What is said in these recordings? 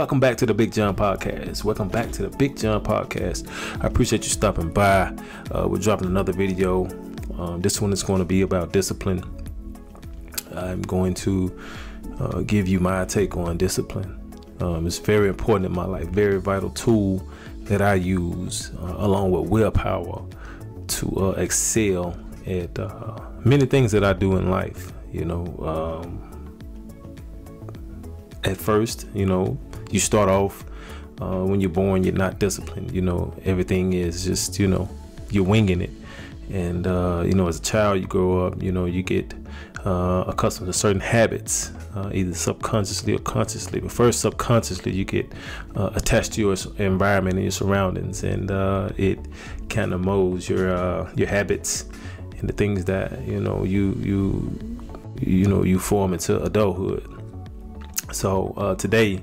Welcome back to the Big John Podcast. Welcome back to the Big John Podcast. I appreciate you stopping by. We're dropping another video. This one is going to be about discipline. I'm going to give you my take on discipline. It's very important in my life, very vital tool that I use along with willpower to excel at many things that I do in life. At first, you start off when you're born, you're not disciplined. Everything is just, you're winging it. And, as a child, you grow up, you get accustomed to certain habits, either subconsciously or consciously. But first, subconsciously, you get attached to your environment and your surroundings, and it kind of molds your habits and the things that, you form into adulthood. So today,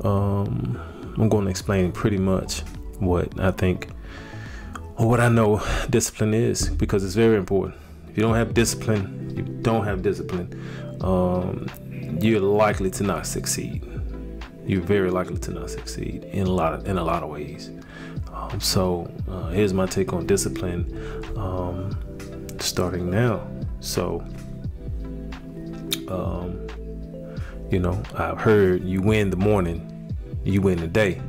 I'm going to explain pretty much what I think or what I know discipline is, because it's very important. If you don't have discipline, you're likely to not succeed. You're very likely to not succeed in a lot of ways. So here's my take on discipline, starting now. So I've heard you win the morning, you win the day.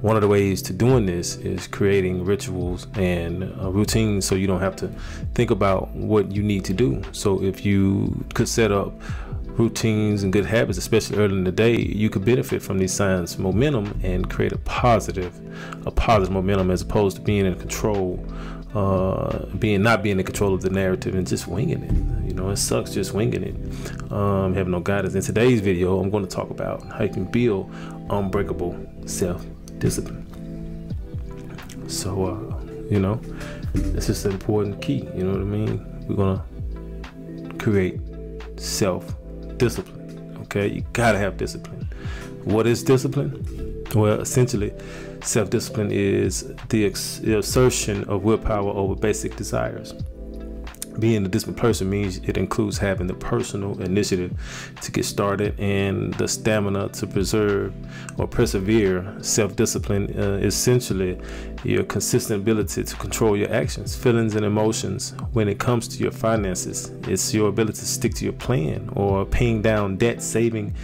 One of the ways to doing this is creating rituals and routines, so you don't have to think about what you need to do. So if you could set up routines and good habits, especially early in the day, you could benefit from these signs of momentum and create a positive momentum, as opposed to being in control, not being in control of the narrative and just winging it. It sucks just winging it, having no guidance. In today's video, I'm going to talk about how you can build unbreakable self-discipline. So, this is an important key. You know what I mean? We're going to create self-discipline. Okay, you gotta have discipline. What is discipline? Well, essentially, self-discipline is the assertion of willpower over basic desires. Being a disciplined person means it includes having the personal initiative to get started and the stamina to preserve or persevere. Self-discipline is essentially your consistent ability to control your actions, feelings, and emotions. When it comes to your finances, it's your ability to stick to your plan, or paying down debt, saving,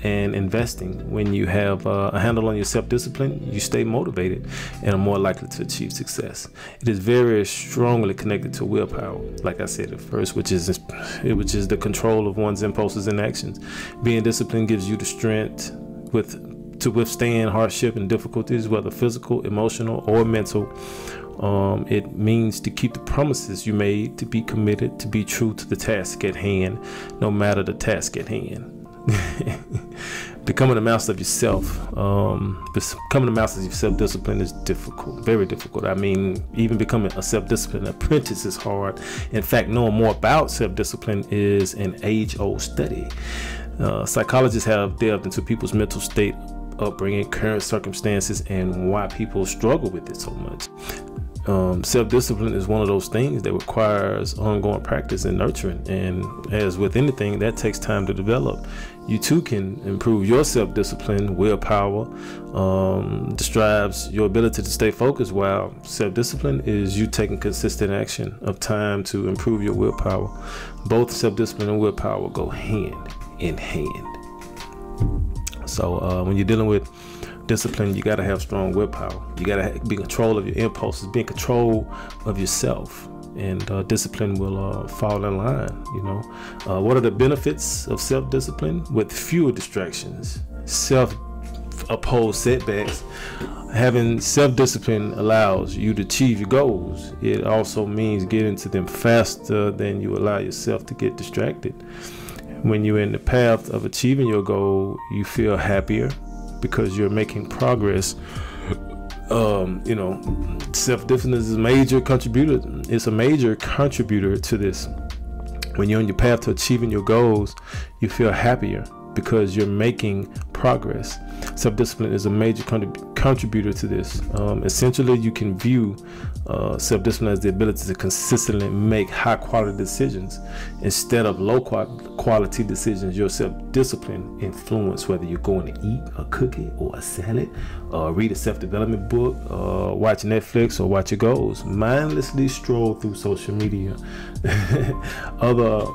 and investing. When you have a handle on your self-discipline, you stay motivated and are more likely to achieve success. It is very strongly connected to willpower, like I said at first, which is the control of one's impulses and actions. Being disciplined gives you the strength to withstand hardship and difficulties, whether physical, emotional, or mental. It means to keep the promises you made, to be committed, to be true to the task at hand, no matter the task at hand. Becoming a master of yourself, self-discipline is difficult, very difficult. I mean, even becoming a self-disciplined apprentice is hard. In fact, knowing more about self-discipline is an age-old study. Psychologists have delved into people's mental state, upbringing, current circumstances, and why people struggle with it so much. Self-discipline is one of those things that requires ongoing practice and nurturing, and as with anything, that takes time to develop. You too can improve your self-discipline. Willpower describes your ability to stay focused, while self-discipline is you taking consistent action of time to improve your willpower. Both self-discipline and willpower go hand in hand. So when you're dealing with discipline, you got to have strong willpower. You got to be in control of your impulses, be in control of yourself, and discipline will fall in line. What are the benefits of self-discipline? With fewer distractions, self-opposed setbacks. Having self-discipline allows you to achieve your goals. It also means getting to them faster than you allow yourself to get distracted. When you're in the path of achieving your goal, you feel happier because you're making progress. Self-discipline is a major contributor. It's a major contributor to this. When you're on your path to achieving your goals, you feel happier because you're making progress. Self-discipline is a major contributor to this. Essentially, you can view self-discipline as the ability to consistently make high-quality decisions instead of low-quality decisions. Your self-discipline influence whether you're going to eat a cookie or a salad, read a self-development book, watch Netflix, or watch your goals. Mindlessly stroll through social media. Other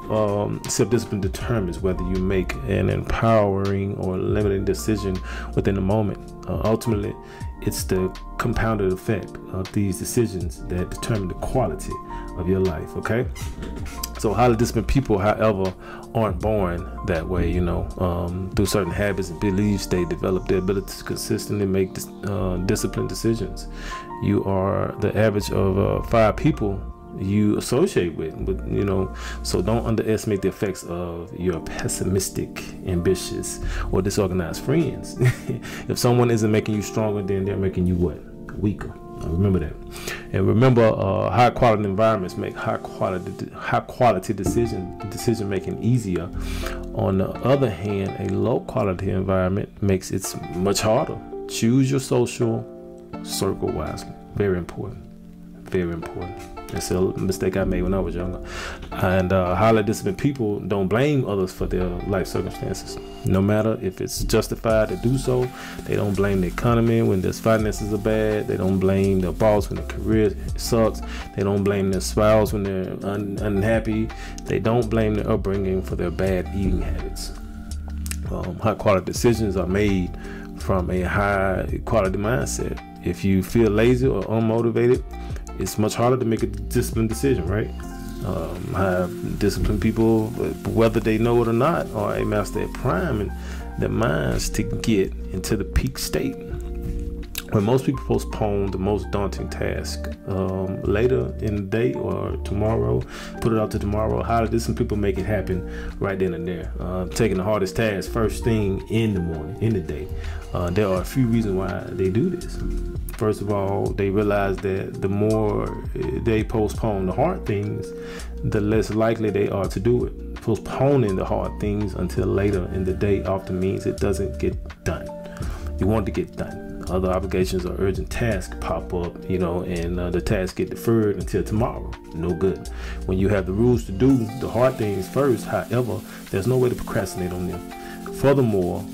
self-discipline determines whether you make an empowering or limiting decision within the moment. Ultimately, it's the compounded effect of these decisions that determine the quality of your life. Okay, so highly disciplined people, however, aren't born that way. Through certain habits and beliefs, they develop the ability to consistently make disciplined decisions. You are the average of 5 people you associate with, so don't underestimate the effects of your pessimistic, ambitious, or disorganized friends. If someone isn't making you stronger, then they're making you what? Weaker. Remember that. And remember, high quality environments make high quality decision making easier. On the other hand, a low quality environment makes it much harder. Choose your social circle wisely. Very important. Very important. That's a mistake I made when I was younger. And highly disciplined people don't blame others for their life circumstances. No matter if it's justified to do so. They don't blame the economy when their finances are bad. They don't blame their boss when their career sucks. They don't blame their spouse when they're unhappy. They don't blame their upbringing for their bad eating habits. High quality decisions are made from a high quality mindset. If you feel lazy or unmotivated, it's much harder to make a disciplined decision, right? High disciplined people, whether they know it or not, are a master at priming their minds to get into the peak state. When most people postpone the most daunting task later in the day or tomorrow, put it out to tomorrow, highly disciplined people make it happen right then and there. Taking the hardest task first thing in the morning, in the day. There are a few reasons why they do this. First of all, they realize that the more they postpone the hard things, the less likely they are to do it. Postponing the hard things until later in the day often means it doesn't get done. You want to get done. Other obligations or urgent tasks pop up, and the tasks get deferred until tomorrow. No good. When you have the rules to do the hard things first, however, there's no way to procrastinate on them. Furthermore,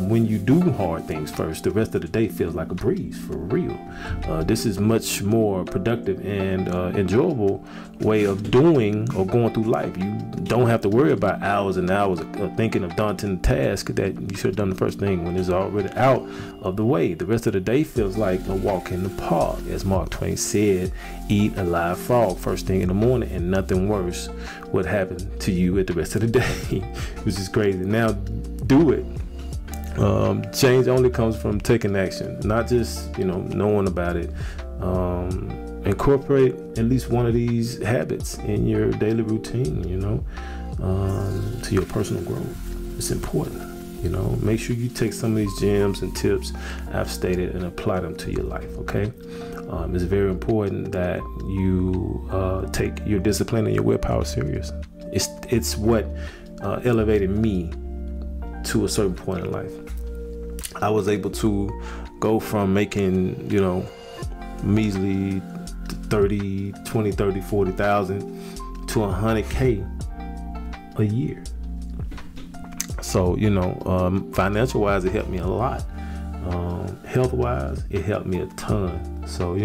when you do hard things first, the rest of the day feels like a breeze, for real. This is much more productive and enjoyable way of doing or going through life. You don't have to worry about hours and hours of thinking of daunting tasks that you should have done the first thing when it's already out of the way. The rest of the day feels like a walk in the park. As Mark Twain said, eat a live frog first thing in the morning and nothing worse would happen to you at the rest of the day, which is crazy. Now do it. Change only comes from taking action, not just knowing about it. Incorporate at least one of these habits in your daily routine, to your personal growth. It's important. Make sure you take some of these gems and tips I've stated and apply them to your life. Okay, it's very important that you take your discipline and your willpower serious. It's what elevated me to a certain point in life. I was able to go from making, measly 40,000 to 100K a year. So, financial wise, it helped me a lot. Health wise, it helped me a ton. So,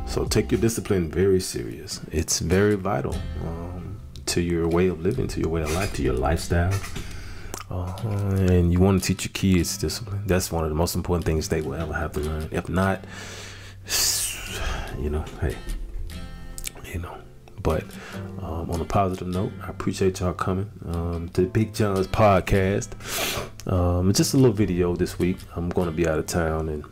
so take your discipline very serious. It's very vital to your way of living, to your way of life, to your lifestyle. And you want to teach your kids discipline. That's one of the most important things they will ever have to learn. If not, hey, But on a positive note, I appreciate y'all coming to Big John's podcast. Just a little video this week. I'm going to be out of town, and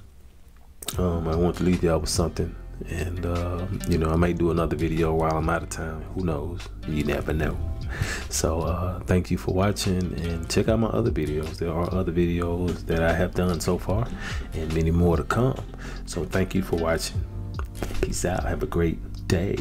I want to leave y'all with something. And I may do another video while I'm out of town. Who knows? You never know. So thank you for watching, and check out my other videos. There are other videos that I have done so far, and many more to come. So thank you for watching. Peace out. Have a great day.